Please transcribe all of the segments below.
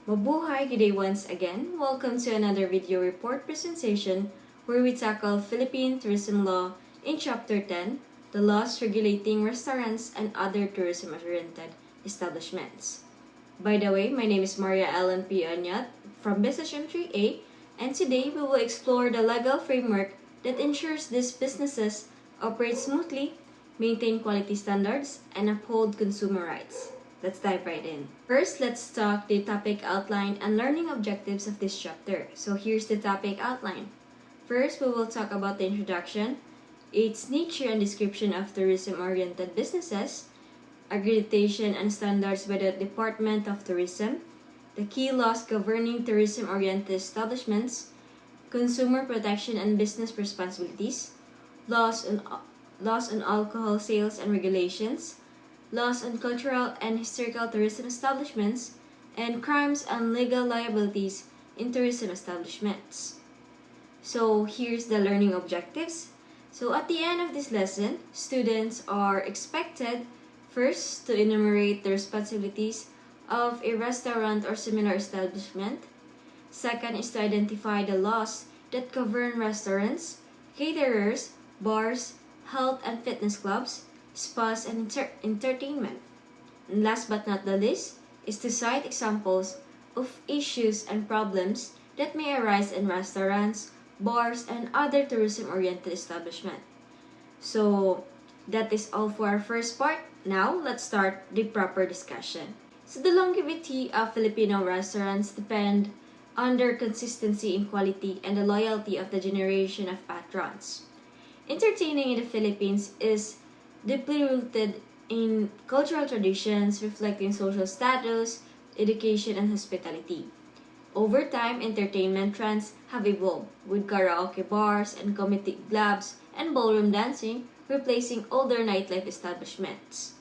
Mabuhay! Good day once again. Welcome to another video report presentation where we tackle Philippine tourism law in Chapter 10, the laws regulating restaurants and other tourism-oriented establishments. By the way, my name is Maria Ellen P. Onyot from Business M3A, and today we will explore the legal framework that ensures these businesses operate smoothly, maintain quality standards, and uphold consumer rights. Let's dive right in. First, let's talk the topic outline and learning objectives of this chapter. So here's the topic outline. First, we will talk about the introduction, its nature and description of tourism-oriented businesses, accreditation and standards by the Department of Tourism, the key laws governing tourism-oriented establishments, consumer protection and business responsibilities, laws on alcohol sales and regulations, laws on cultural and historical tourism establishments, and crimes and legal liabilities in tourism establishments. So here's the learning objectives. So at the end of this lesson, students are expected first to enumerate the responsibilities of a restaurant or similar establishment. Second is to identify the laws that govern restaurants, caterers, bars, health and fitness clubs, spas, and entertainment. And last but not the least is to cite examples of issues and problems that may arise in restaurants, bars, and other tourism-oriented establishments. So that is all for our first part. Now, let's start the proper discussion. So the longevity of Filipino restaurants depend on their consistency in quality and the loyalty of the generation of patrons. Entertaining in the Philippines is deeply rooted in cultural traditions reflecting social status, education, and hospitality. Over time, entertainment trends have evolved, with karaoke bars and comedy clubs and ballroom dancing replacing older nightlife establishments.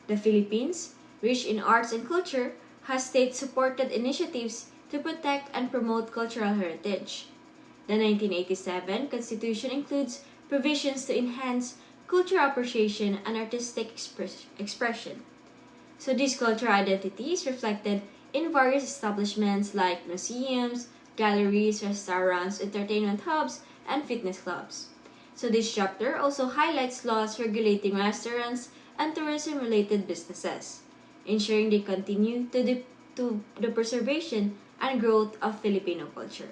The Philippines, rich in arts and culture, has state-supported initiatives to protect and promote cultural heritage. The 1987 Constitution includes provisions to enhance cultural appreciation and artistic expression. So this cultural identity is reflected in various establishments like museums, galleries, restaurants, entertainment hubs, and fitness clubs. So this chapter also highlights laws regulating restaurants and tourism-related businesses, ensuring they continue to the preservation and growth of Filipino culture.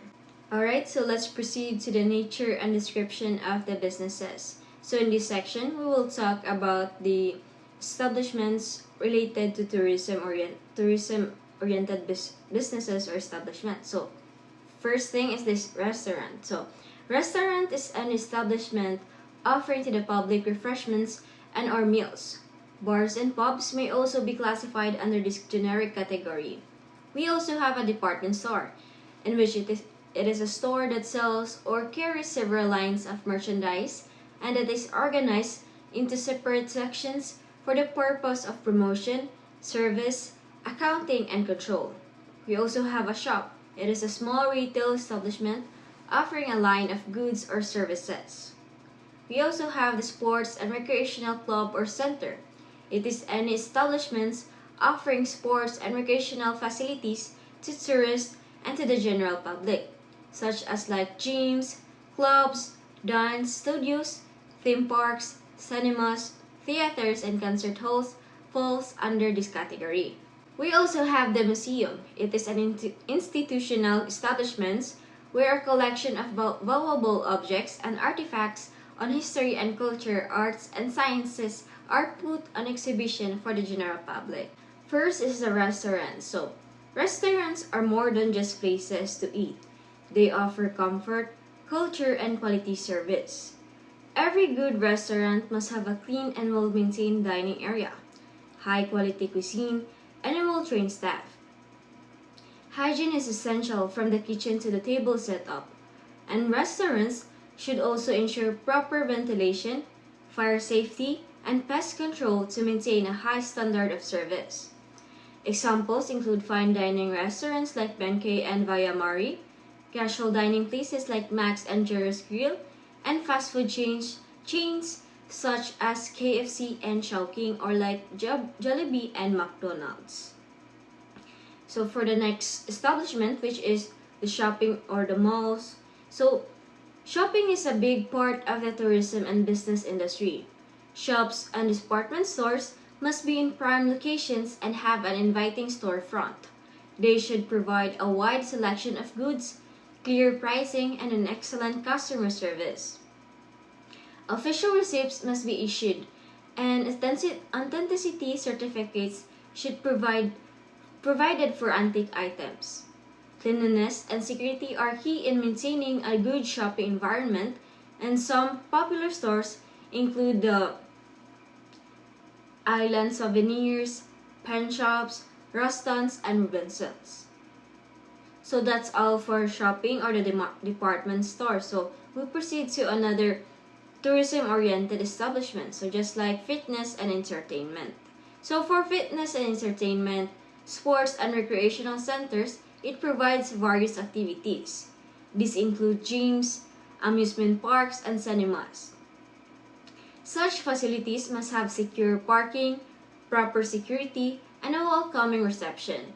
Alright, so let's proceed to the nature and description of the businesses. So in this section, we will talk about the establishments related to tourism-oriented businesses or establishments. So first thing is this restaurant. So restaurant is an establishment offering to the public refreshments and or meals. Bars and pubs may also be classified under this generic category. We also have a department store, in which it is a store that sells or carries several lines of merchandise and that is organized into separate sections for the purpose of promotion, service, accounting, and control. We also have a shop. It is a small retail establishment offering a line of goods or services. We also have the sports and recreational club or center. It is any establishments offering sports and recreational facilities to tourists and to the general public, such as like gyms, clubs, dance studios, theme parks, cinemas, theaters, and concert halls falls under this category. We also have the museum. It is an institutional establishment where a collection of valuable objects and artifacts on history and culture, arts, and sciences are put on exhibition for the general public. First is the restaurant. So, restaurants are more than just places to eat. They offer comfort, culture, and quality service. Every good restaurant must have a clean and well-maintained dining area, high-quality cuisine, and a well-trained staff. Hygiene is essential from the kitchen to the table setup, and restaurants should also ensure proper ventilation, fire safety, and pest control to maintain a high standard of service. Examples include fine dining restaurants like Benkei and Via Mari, casual dining places like Max and Jerry's Grill, and fast food chains such as KFC and Chowking or like Jollibee and McDonald's. So for the next establishment, which is the shopping or the malls. So shopping is a big part of the tourism and business industry. Shops and department stores must be in prime locations and have an inviting storefront. They should provide a wide selection of goods, clear pricing, and an excellent customer service. Official receipts must be issued, and authenticity certificates should provided for antique items. Cleanliness and security are key in maintaining a good shopping environment, and some popular stores include the Island Souvenirs, pen shops, restaurants, and Robinsons. So that's all for shopping or the department store. So we proceed to another tourism-oriented establishment. So just like fitness and entertainment. So for fitness and entertainment, sports and recreational centers, it provides various activities. These include gyms, amusement parks, and cinemas. Such facilities must have secure parking, proper security, and a welcoming reception.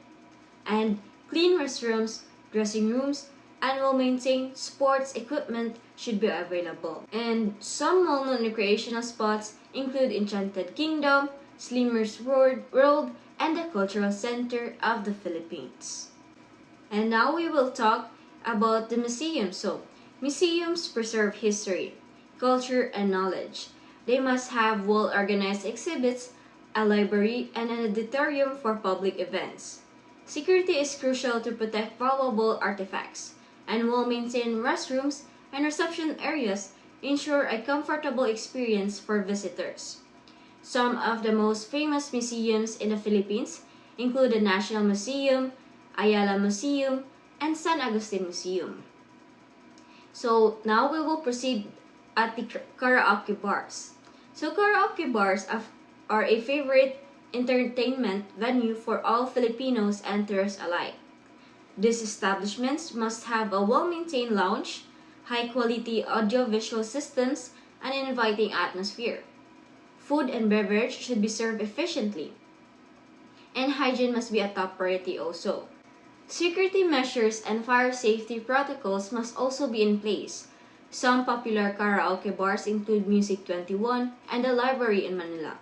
And clean restrooms, dressing rooms, and well-maintained sports equipment should be available. And some well-known recreational spots include Enchanted Kingdom, Slimmers World, and the Cultural Center of the Philippines. And now we will talk about the museums. So, museums preserve history, culture, and knowledge. They must have well-organized exhibits, a library, and an auditorium for public events. Security is crucial to protect valuable artifacts, and well-maintained restrooms and reception areas ensure a comfortable experience for visitors. Some of the most famous museums in the Philippines include the National Museum, Ayala Museum, and San Agustin Museum. So now we will proceed at the karaoke bars. So karaoke bars are a favorite entertainment venue for all Filipinos and tourists alike. These establishments must have a well-maintained lounge, high-quality audio-visual systems, and an inviting atmosphere. Food and beverage should be served efficiently, and hygiene must be a top priority also. Security measures and fire safety protocols must also be in place. Some popular karaoke bars include Music 21 and the Library in Manila.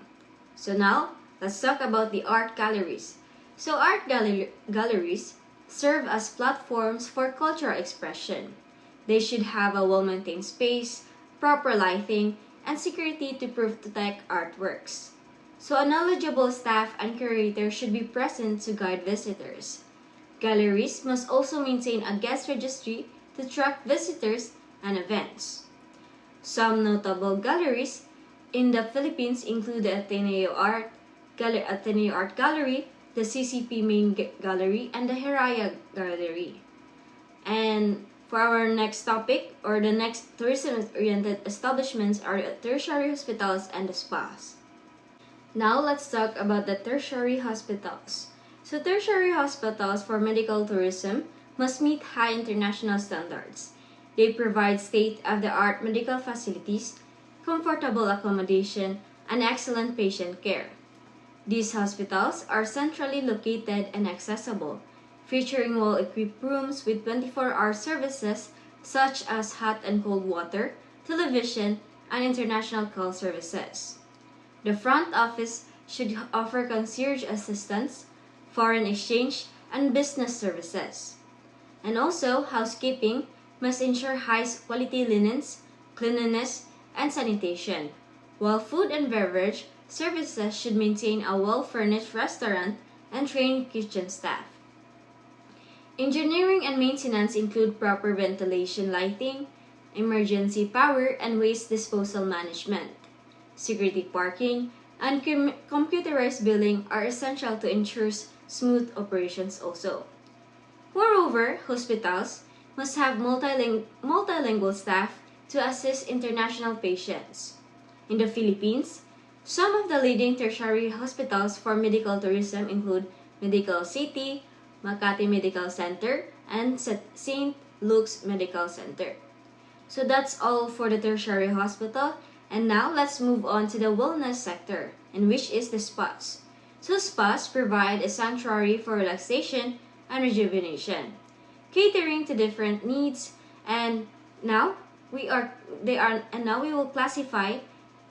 So now, let's talk about the art galleries. So art galleries serve as platforms for cultural expression. They should have a well-maintained space, proper lighting, and security to protect artworks. So a knowledgeable staff and curator should be present to guide visitors. Galleries must also maintain a guest registry to track visitors and events. Some notable galleries in the Philippines include the Ateneo Art Gallery, the CCP Main Gallery, and the Hiraya Gallery. And for our next topic, or the next tourism-oriented establishments, are the tertiary hospitals and the spas. Now let's talk about the tertiary hospitals. So tertiary hospitals for medical tourism must meet high international standards. They provide state-of-the-art medical facilities, comfortable accommodation, and excellent patient care. These hospitals are centrally located and accessible, featuring well-equipped rooms with 24-hour services such as hot and cold water, television, and international call services. The front office should offer concierge assistance, foreign exchange, and business services. And also, housekeeping must ensure high-quality linens, cleanliness, and sanitation, while food and beverage services should maintain a well-furnished restaurant and trained kitchen staff. Engineering and maintenance include proper ventilation lighting, emergency power, and waste disposal management. Security parking and computerized billing are essential to ensure smooth operations also. Moreover, hospitals must have multilingual staff to assist international patients. In the Philippines, some of the leading tertiary hospitals for medical tourism include Medical City, Makati Medical Center, and St. Luke's Medical Center. So that's all for the tertiary hospital, and now let's move on to the wellness sector, and which is the spas. So spas provide a sanctuary for relaxation and rejuvenation, catering to different needs. And now now we will classify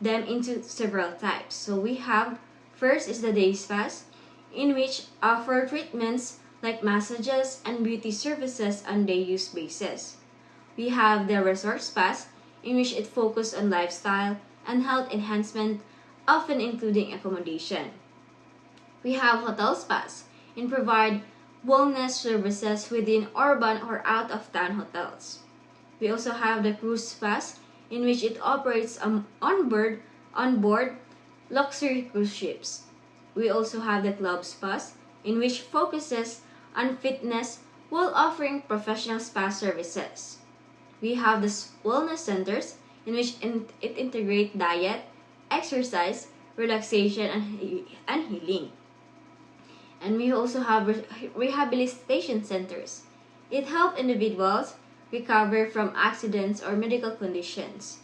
them into several types. So we have, first is the day spas, in which offer treatments like massages and beauty services on day use basis. We have the resort spas, in which it focuses on lifestyle and health enhancement, often including accommodation. We have hotel spas, and provide wellness services within urban or out-of-town hotels. We also have the cruise spas, in which it operates on board luxury cruise ships. We also have the club spas, in which focuses on fitness while offering professional spa services. We have the wellness centers, in which it integrates diet, exercise, relaxation, and healing. And we also have rehabilitation centers. It helps individuals recover from accidents or medical conditions.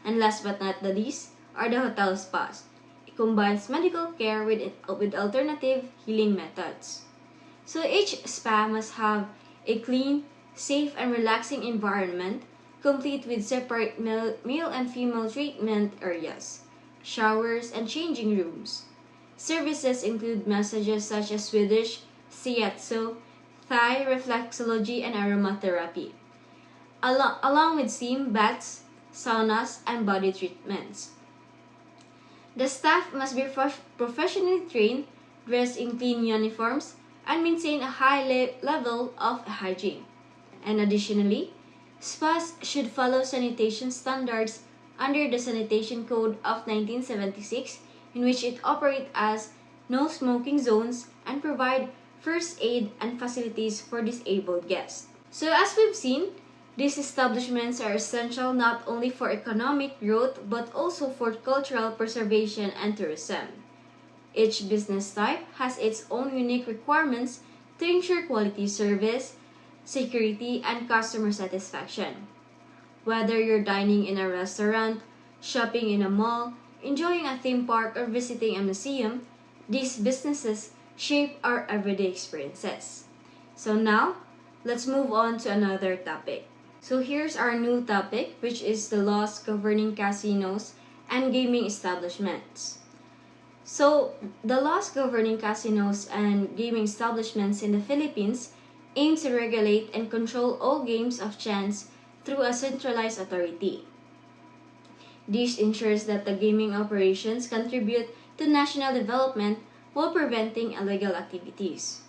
And last but not the least are the hotel spas. It combines medical care with alternative healing methods. So each spa must have a clean, safe, and relaxing environment, complete with separate male and female treatment areas, showers, and changing rooms. Services include massages such as Swedish, shiatsu, Thai reflexology, and aromatherapy, along with steam baths, saunas, and body treatments. The staff must be professionally trained, dress in clean uniforms, and maintain a high level of hygiene. And additionally, spas should follow sanitation standards under the Sanitation Code of 1976, in which it operates as no smoking zones and provide first aid and facilities for disabled guests. So as we've seen, these establishments are essential not only for economic growth but also for cultural preservation and tourism. Each business type has its own unique requirements to ensure quality service, security, and customer satisfaction. Whether you're dining in a restaurant, shopping in a mall, enjoying a theme park, or visiting a museum, these businesses shape our everyday experiences. So now, let's move on to another topic. So here's our new topic, which is the laws governing casinos and gaming establishments. So, the laws governing casinos and gaming establishments in the Philippines aim to regulate and control all games of chance through a centralized authority. This ensures that the gaming operations contribute to national development while preventing illegal activities.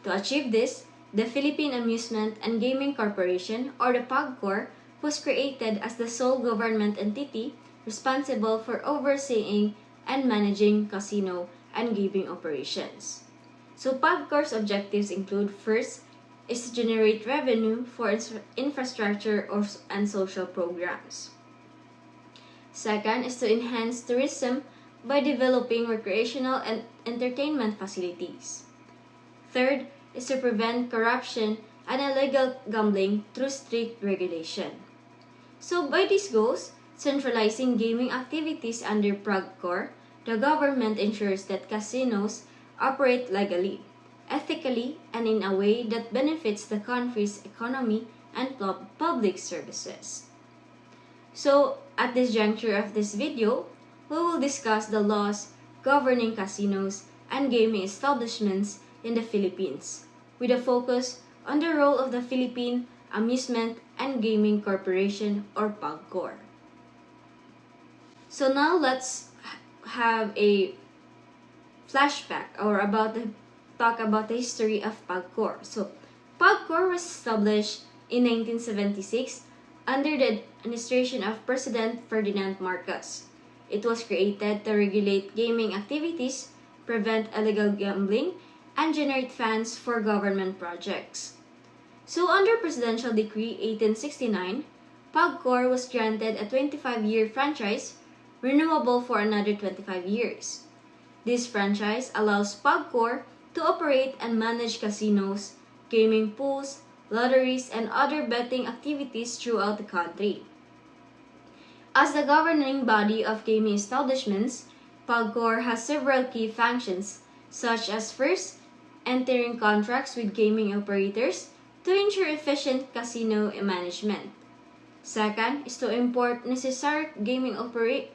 To achieve this, the Philippine Amusement and Gaming Corporation, or the PAGCOR, was created as the sole government entity responsible for overseeing and managing casino and gaming operations. So PAGCOR's objectives include, first, is to generate revenue for infrastructure and social programs. Second is to enhance tourism by developing recreational and entertainment facilities. Third is to prevent corruption and illegal gambling through strict regulation. So by these goals, centralizing gaming activities under PAGCOR, the government ensures that casinos operate legally, ethically, and in a way that benefits the country's economy and public services. So, at this juncture of this video, we will discuss the laws governing casinos and gaming establishments in the Philippines, with a focus on the role of the Philippine Amusement and Gaming Corporation, or PAGCOR. So now let's have a flashback talk about the history of PAGCOR. So, PAGCOR was established in 1976 under the administration of President Ferdinand Marcos. It was created to regulate gaming activities, prevent illegal gambling, and generate funds for government projects. So under Presidential Decree 1869, PAGCOR was granted a 25-year franchise, renewable for another 25 years. This franchise allows PAGCOR to operate and manage casinos, gaming pools, lotteries, and other betting activities throughout the country. As the governing body of gaming establishments, PAGCOR has several key functions, such as, first, entering contracts with gaming operators to ensure efficient casino management. Second is to import necessary gaming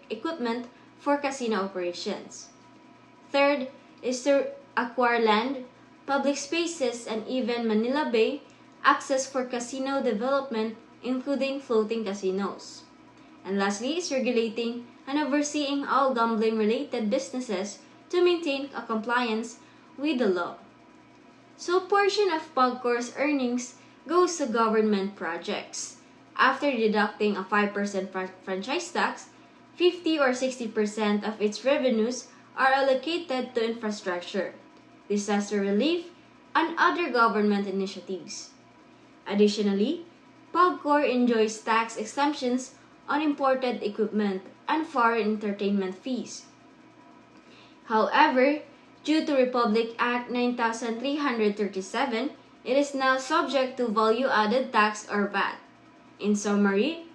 equipment for casino operations. Third is to acquire land, public spaces, and even Manila Bay access for casino development, including floating casinos. And lastly is regulating and overseeing all gambling-related businesses to maintain a compliance with the law. So a portion of POGCOR's earnings goes to government projects. After deducting a 5% franchise tax, 50 or 60% of its revenues are allocated to infrastructure, disaster relief, and other government initiatives. Additionally, POGCOR enjoys tax exemptions on imported equipment and foreign entertainment fees. However, due to Republic Act 9337, it is now subject to value-added tax or VAT. In summary,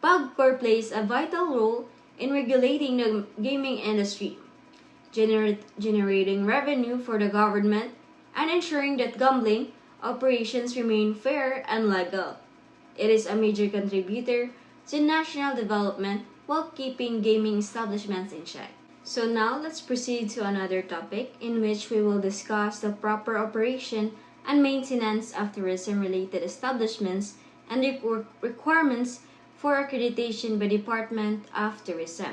POGCOR plays a vital role in regulating the gaming industry, generating revenue for the government, and ensuring that gambling operations remain fair and legal. It is a major contributor to national development while keeping gaming establishments in check. So now let's proceed to another topic in which we will discuss the proper operation and maintenance of tourism-related establishments and the requirements for accreditation by Department of Tourism.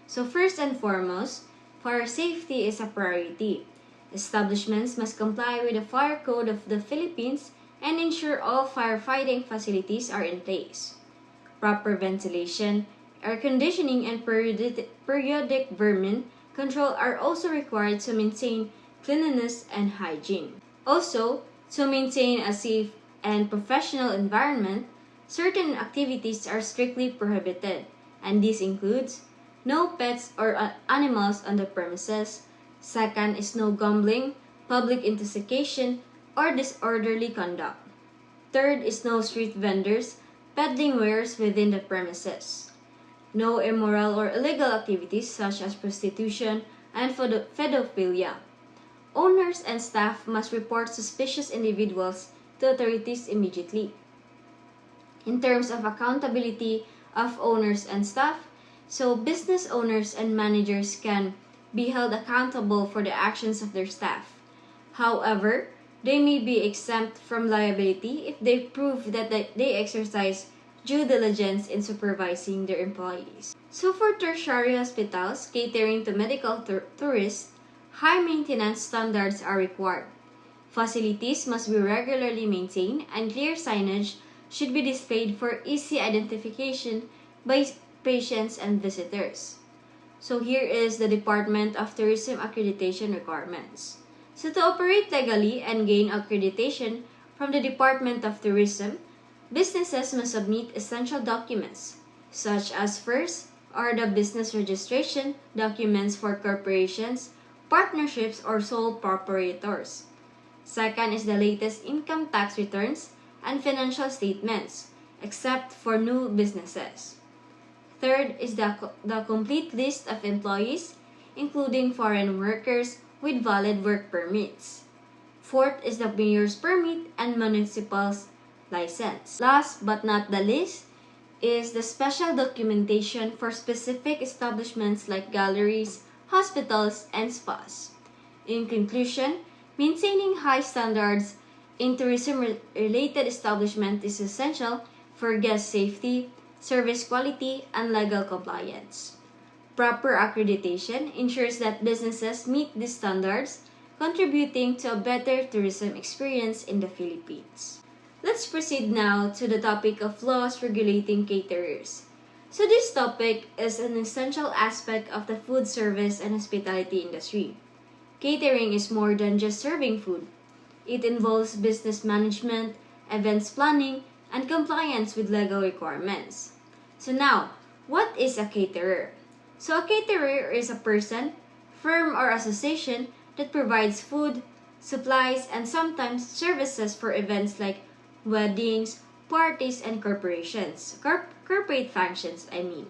So first and foremost, fire safety is a priority. Establishments must comply with the Fire Code of the Philippines and ensure all firefighting facilities are in place. Proper ventilation, air conditioning, and periodic vermin control are also required to maintain cleanliness and hygiene. Also, to maintain a safe and professional environment, certain activities are strictly prohibited, and this includes no pets or animals on the premises. Second is no gambling, public intoxication, or disorderly conduct. Third is no street vendors peddling wares within the premises. No immoral or illegal activities such as prostitution and pedophilia. Owners and staff must report suspicious individuals to authorities immediately. In terms of accountability of owners and staff, so business owners and managers can be held accountable for the actions of their staff. However, they may be exempt from liability if they prove that they exercise due diligence in supervising their employees. So for tertiary hospitals catering to medical tourists, high maintenance standards are required. Facilities must be regularly maintained and clear signage should be displayed for easy identification by patients and visitors. So here is the Department of Tourism accreditation requirements. So to operate legally and gain accreditation from the Department of Tourism, businesses must submit essential documents, such as first are the business registration documents for corporations, partnerships, or sole proprietors. Second is the latest income tax returns and financial statements, except for new businesses. Third is the complete list of employees, including foreign workers with valid work permits. Fourth is the mayor's permit and municipal's license. Last but not the least is the special documentation for specific establishments like galleries, hospitals, and spas. In conclusion, maintaining high standards in tourism-related establishment is essential for guest safety, service quality, and legal compliance. Proper accreditation ensures that businesses meet these standards, contributing to a better tourism experience in the Philippines. Let's proceed now to the topic of laws regulating caterers. So this topic is an essential aspect of the food service and hospitality industry. Catering is more than just serving food. It involves business management, events planning, and compliance with legal requirements. So now, what is a caterer? So a caterer is a person, firm, or association that provides food, supplies, and sometimes services for events like weddings, parties, and corporations. Corporate functions, I mean.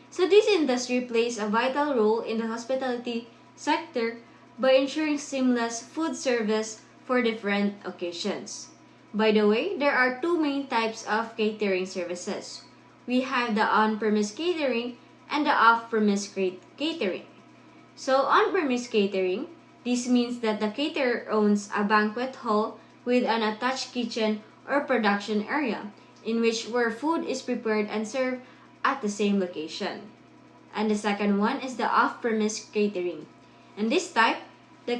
So this industry plays a vital role in the hospitality sector by ensuring seamless food service for different occasions. By the way, there are two main types of catering services. We have the on-premise catering and the off-premise catering. So, on-premise catering, this means that the caterer owns a banquet hall with an attached kitchen or production area in which where food is prepared and served at the same location. And the second one is the off-premise catering. In this type, the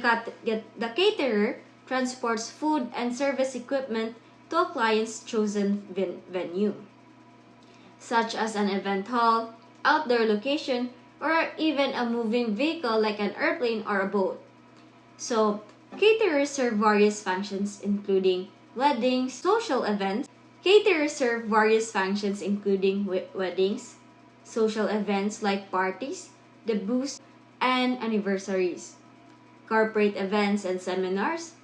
caterer transports food and service equipment to a client's chosen venue, such as an event hall, outdoor location, or even a moving vehicle like an airplane or a boat. So, caterers serve various functions including weddings, social events. Caterers serve various functions including weddings, social events like parties, debuts, and anniversaries, corporate events and seminars,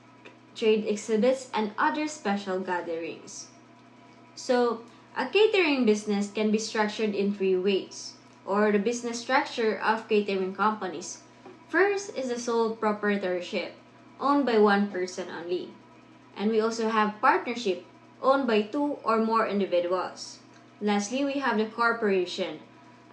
trade exhibits, and other special gatherings. So, a catering business can be structured in three ways, or the business structure of catering companies. First is the sole proprietorship, owned by one person only. And we also have partnership, owned by two or more individuals. Lastly, we have the corporation,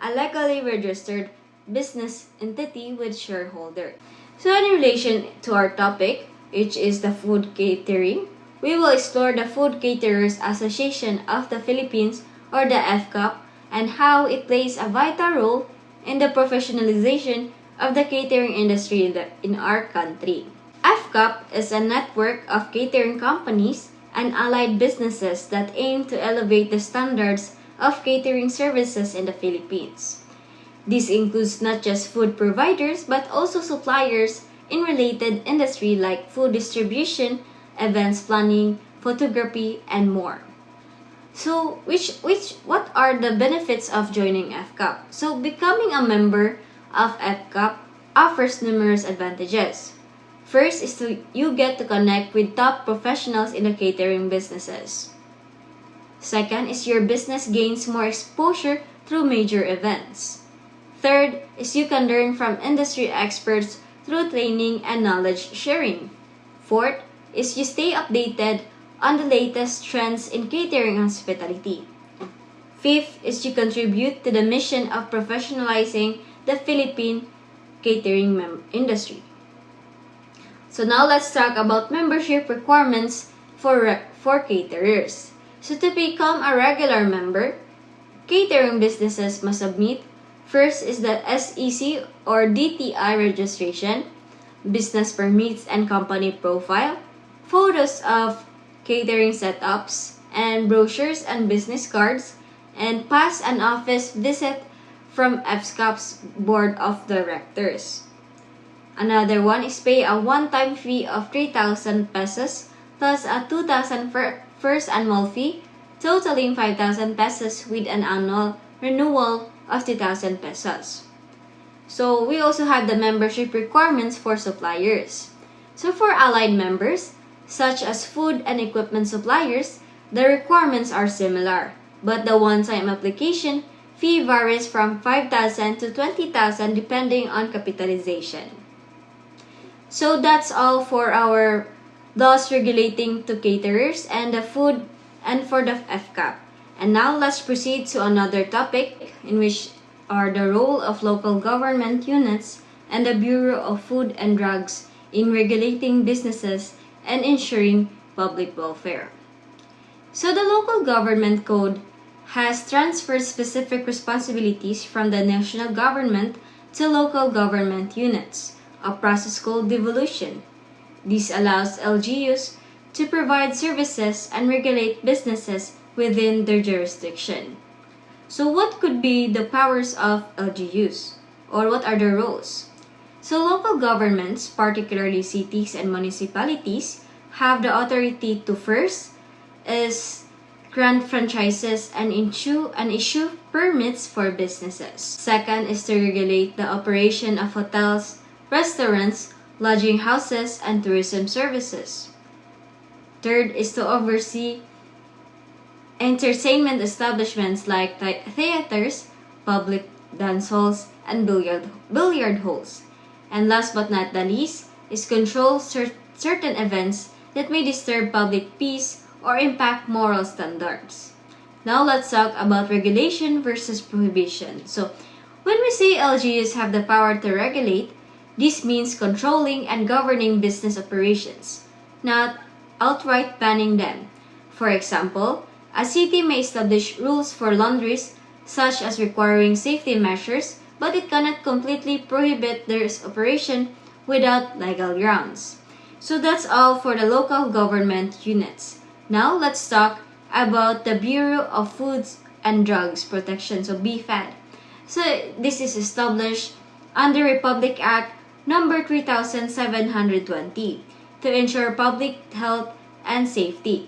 a legally registered business entity with shareholder. So in relation to our topic, which is the food catering, we will explore the Food Caterers Association of the Philippines, or the FCAP, and how it plays a vital role in the professionalization of the catering industry in our country. FCAP is a network of catering companies and allied businesses that aim to elevate the standards of catering services in the Philippines. This includes not just food providers but also suppliers in related industry like food distribution, events planning, photography, and more. So, what are the benefits of joining FCAP? So, becoming a member of FCAP offers numerous advantages. First is you get to connect with top professionals in the catering businesses. Second is your business gains more exposure through major events. Third is you can learn from industry experts through training and knowledge sharing. Fourth is you stay updated on the latest trends in catering and hospitality. Fifth is you contribute to the mission of professionalizing the Philippine catering industry. So now let's talk about membership requirements for caterers. So to become a regular member, catering businesses must submit first is the SEC or DTI registration, business permits and company profile, photos of catering setups, and brochures and business cards, and pass an office visit from FSCAP's Board of Directors. Another one is pay a one-time fee of 3,000 pesos plus a 2,000 first annual fee, totaling 5,000 pesos with an annual renewal of 2,000 pesos. So we also have the membership requirements for suppliers. So for allied members, such as food and equipment suppliers, the requirements are similar, but the one-time application fee varies from 5,000 to 20,000 depending on capitalization. So that's all for our laws regulating to caterers and the food and for the FCAP. And now let's proceed to another topic in which are the role of local government units and the Bureau of Food and Drugs in regulating businesses and ensuring public welfare. So the local government code has transferred specific responsibilities from the national government to local government units, a process called devolution. This allows LGUs to provide services and regulate businesses within their jurisdiction. So what could be the powers of LGUs? Or what are their roles? So local governments, particularly cities and municipalities, have the authority to first is grant franchises and issue permits for businesses. Second is to regulate the operation of hotels, restaurants, lodging houses, and tourism services. Third is to oversee entertainment establishments like theaters, public dance halls, and billiard halls. And last but not the least, is control certain events that may disturb public peace or impact moral standards. Now let's talk about regulation versus prohibition. So, when we say LGUs have the power to regulate, this means controlling and governing business operations, not outright banning them. For example, a city may establish rules for laundries, such as requiring safety measures, but it cannot completely prohibit their operation without legal grounds. So that's all for the local government units. Now let's talk about the Bureau of Foods and Drugs Protection, so BFAD. So this is established under Republic Act number 3720 to ensure public health and safety.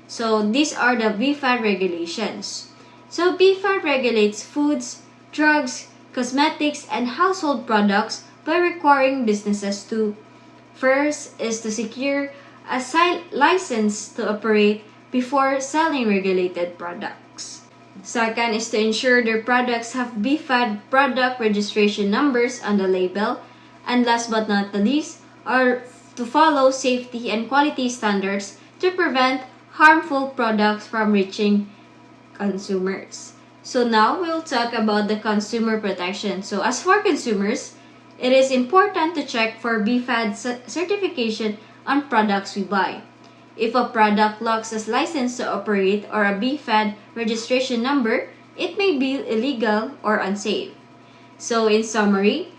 So these are the BFAD regulations. So BFAD regulates foods, drugs, cosmetics, and household products by requiring businesses to: first is to secure a license to operate before selling regulated products. Second is to ensure their products have BFAD product registration numbers on the label. And last but not the least are to follow safety and quality standards to prevent harmful products from reaching consumers. So now we'll talk about the consumer protection. So as for consumers, it is important to check for BFAD certification on products we buy. If a product lacks a license to operate or a BFAD registration number, it may be illegal or unsafe. So in summary,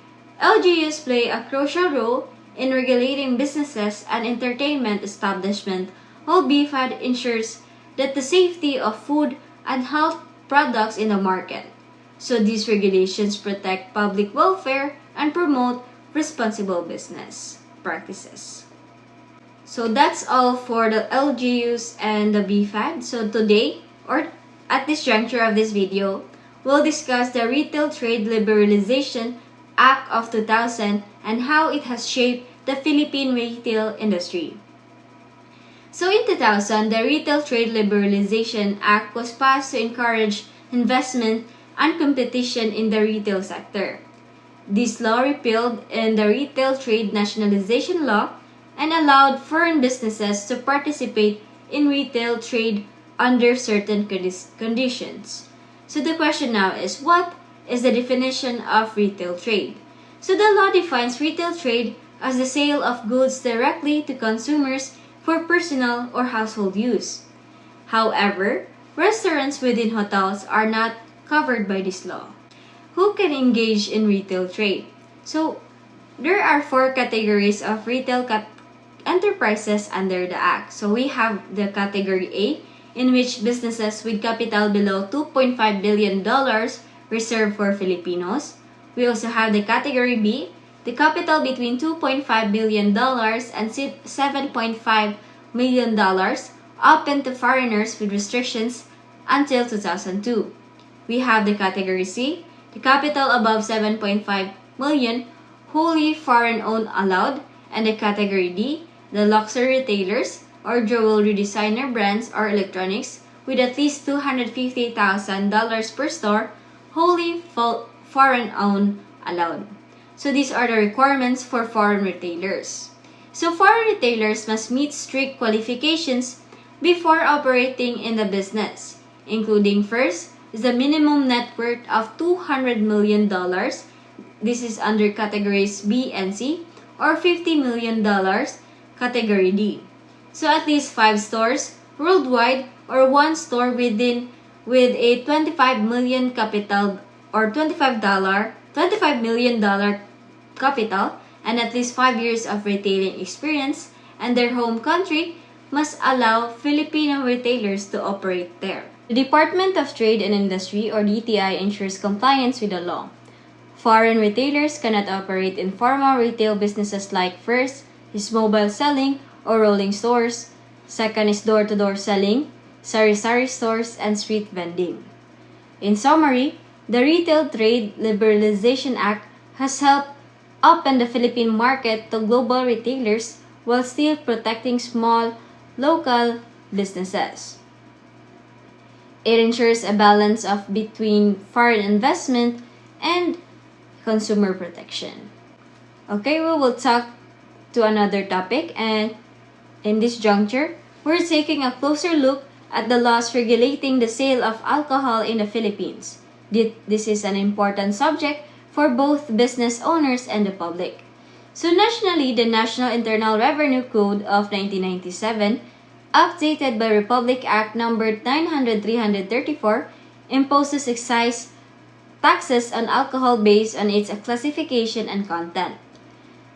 LGUs play a crucial role in regulating businesses and entertainment establishments, while BFAD ensures that the safety of food and health products in the market. So these regulations protect public welfare and promote responsible business practices. So that's all for the LGUs and the BFAD. So today, or at this juncture of this video, we'll discuss the Retail Trade Liberalization Act of 2000 and how it has shaped the Philippine retail industry. So in 2000, the Retail Trade Liberalization Act was passed to encourage investment and competition in the retail sector. This law repealed in the Retail Trade Nationalization Law and allowed foreign businesses to participate in retail trade under certain conditions. So the question now is, what is the definition of retail trade? So the law defines retail trade as the sale of goods directly to consumers for personal or household use. However, restaurants within hotels are not covered by this law. Who can engage in retail trade? So there are 4 categories of retail enterprises under the Act. So we have the Category A, in which businesses with capital below $2.5 billion reserved for Filipinos. We also have the Category B, the capital between $2.5 billion and $7.5 million, open to foreigners with restrictions until 2002. We have the Category C, the capital above 7.5 million, wholly foreign-owned allowed, and the Category D, the luxury retailers or jewelry designer brands or electronics with at least $250,000 per store, wholly foreign-owned allowed. So these are the requirements for foreign retailers. So foreign retailers must meet strict qualifications before operating in the business, including first is the minimum net worth of $200 million. This is under categories B and C, or $50 million, category D. So at least 5 stores worldwide or 1 store with a $25 million capital or $25 million capital and at least 5 years of retailing experience, and their home country must allow Filipino retailers to operate there. The Department of Trade and Industry or DTI ensures compliance with the law. Foreign retailers cannot operate in formal retail businesses like first is mobile selling or rolling stores, second is door-to-door selling, sari-sari stores, and street vending. In summary, the Retail Trade Liberalization Act has helped open the Philippine market to global retailers while still protecting small, local businesses. It ensures a balance between foreign investment and consumer protection. Okay, we will talk to another topic, and in this juncture, we're taking a closer look at the laws regulating the sale of alcohol in the Philippines. This is an important subject for both business owners and the public. So nationally, the National Internal Revenue Code of 1997, updated by Republic Act No. 900-334, imposes excise taxes on alcohol based on its classification and content.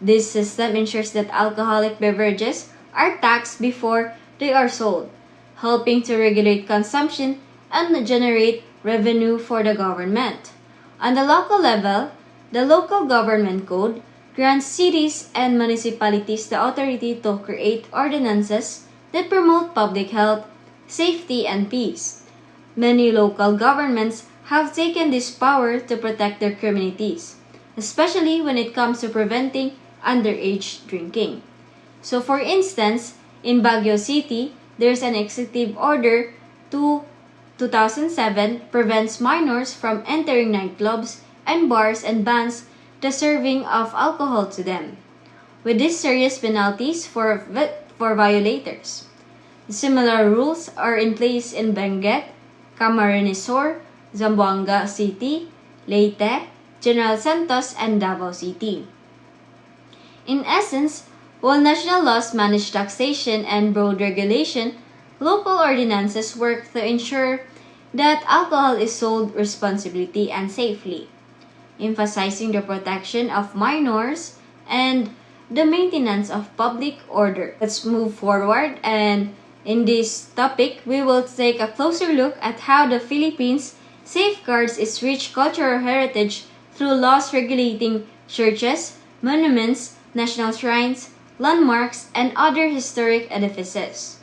This system ensures that alcoholic beverages are taxed before they are sold, helping to regulate consumption and generate revenue for the government. On the local level, the Local Government Code grants cities and municipalities the authority to create ordinances that promote public health, safety, and peace. Many local governments have taken this power to protect their communities, especially when it comes to preventing underage drinking. So for instance, in Baguio City, there's an executive order 2007 prevents minors from entering nightclubs and bars and bans the serving of alcohol to them, with these serious penalties for violators. Similar rules are in place in Benguet, Camarines Sur, Zamboanga City, Leyte, General Santos, and Davao City. In essence, while national laws manage taxation and broad regulation, local ordinances work to ensure that alcohol is sold responsibly and safely, emphasizing the protection of minors and the maintenance of public order. Let's move forward, and in this topic, we will take a closer look at how the Philippines safeguards its rich cultural heritage through laws regulating churches, monuments, national shrines, landmarks, and other historic edifices.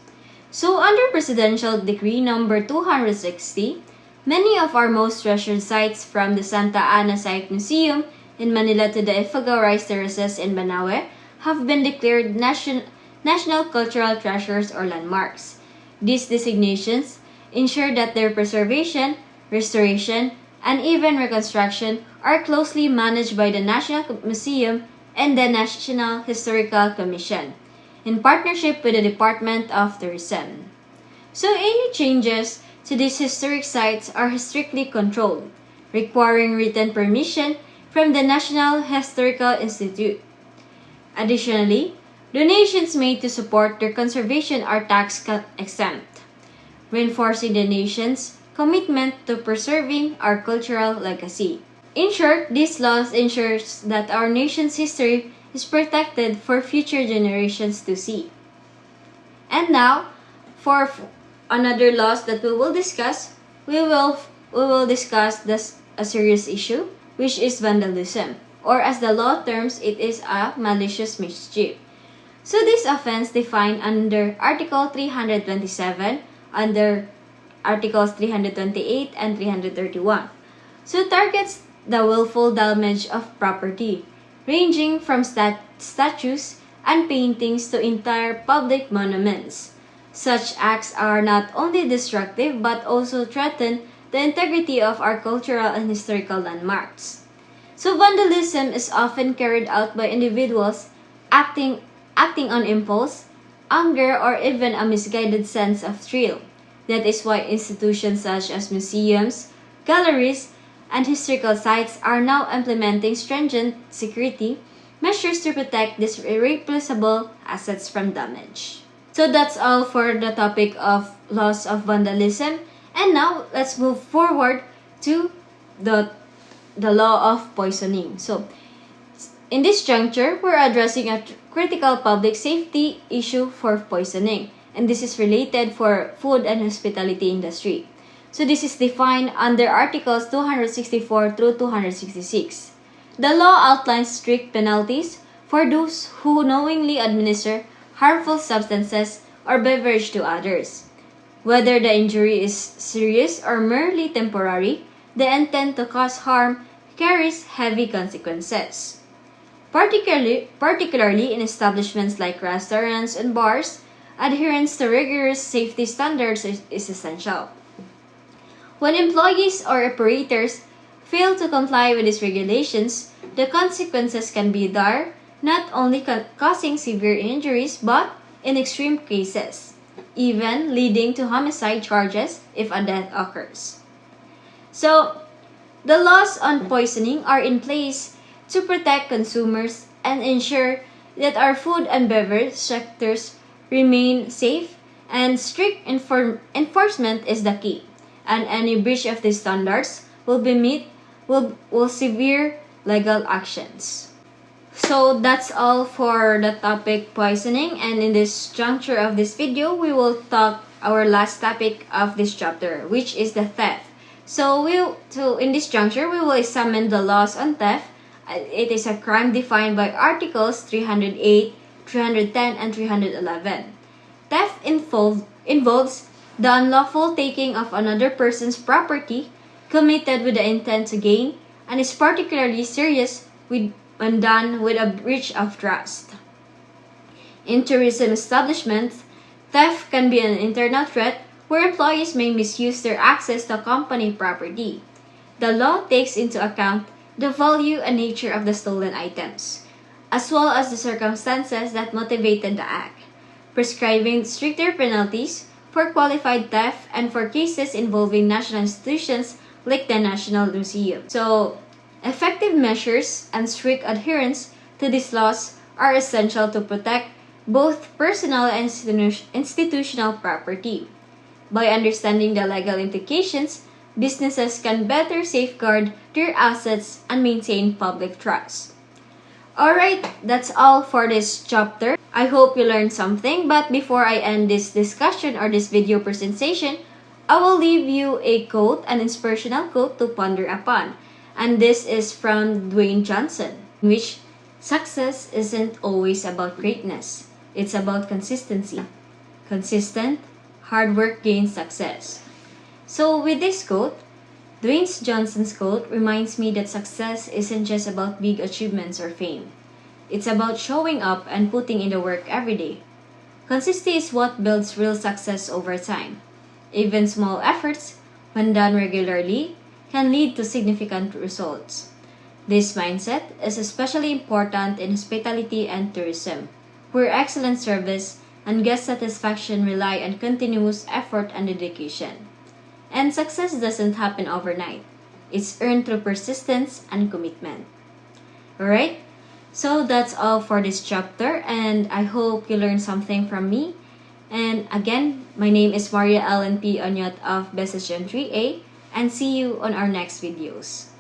So under Presidential Decree Number 260, many of our most treasured sites, from the Santa Ana Site Museum in Manila to the Ifugao Rice Terraces in Banawe, have been declared national cultural treasures or landmarks. These designations ensure that their preservation, restoration, and even reconstruction are closely managed by the National Museum and the National Historical Commission, in partnership with the Department of Tourism. So any changes to these historic sites are strictly controlled, requiring written permission from the National Historical Institute. Additionally, donations made to support their conservation are tax-exempt, reinforcing the nation's commitment to preserving our cultural legacy. In short, this law ensures that our nation's history is protected for future generations to see. And now, for another laws that we will discuss, we will discuss a serious issue, which is vandalism, or as the law terms, it is a malicious mischief. So this offense defined under Article 327, under Articles 328 and 331. So targets the willful damage of property, ranging from statues and paintings to entire public monuments. Such acts are not only destructive but also threaten the integrity of our cultural and historical landmarks. So vandalism is often carried out by individuals acting on impulse, anger, or even a misguided sense of thrill. That is why institutions such as museums, galleries, and historical sites are now implementing stringent security measures to protect these irreplaceable assets from damage. So that's all for the topic of laws of vandalism. And now let's move forward to the law of poisoning. So in this juncture, we're addressing a critical public safety issue for poisoning, and this is related for food and hospitality industry. So this is defined under Articles 264 through 266. The law outlines strict penalties for those who knowingly administer harmful substances or beverage to others. Whether the injury is serious or merely temporary, the intent to cause harm carries heavy consequences. Particularly in establishments like restaurants and bars, adherence to rigorous safety standards is essential. When employees or operators fail to comply with these regulations, the consequences can be dire, not only causing severe injuries but, in extreme cases, even leading to homicide charges if a death occurs. So, the laws on poisoning are in place to protect consumers and ensure that our food and beverage sectors remain safe, and strict enforcement is the key. And any breach of these standards will severe legal actions. So that's all for the topic poisoning, and in this juncture of this video, we will talk our last topic of this chapter, which is the theft. So in this juncture, we will examine the laws on theft. It is a crime defined by Articles 308, 310, and 311. Theft involves the unlawful taking of another person's property committed with the intent to gain, and is particularly serious when done with a breach of trust. In tourism establishments, theft can be an internal threat where employees may misuse their access to company property. The law takes into account the value and nature of the stolen items, as well as the circumstances that motivated the act, prescribing stricter penalties for qualified theft and for cases involving national institutions like the National Museum. So, effective measures and strict adherence to these laws are essential to protect both personal and institutional property. By understanding the legal implications, businesses can better safeguard their assets and maintain public trust. Alright, that's all for this chapter. I hope you learned something, but before I end this discussion or this video presentation, I will leave you a quote, an inspirational quote to ponder upon. And this is from Dwayne Johnson, in which success isn't always about greatness. It's about consistency. Consistent, hard work gains success. So with this quote, Dwayne Johnson's quote reminds me that success isn't just about big achievements or fame. It's about showing up and putting in the work every day. Consistency is what builds real success over time. Even small efforts, when done regularly, can lead to significant results. This mindset is especially important in hospitality and tourism, where excellent service and guest satisfaction rely on continuous effort and dedication. And success doesn't happen overnight. It's earned through persistence and commitment. Alright? So that's all for this chapter, and I hope you learned something from me. And again, my name is Maria LNP Onyot of BSSGen 3A, and see you on our next videos.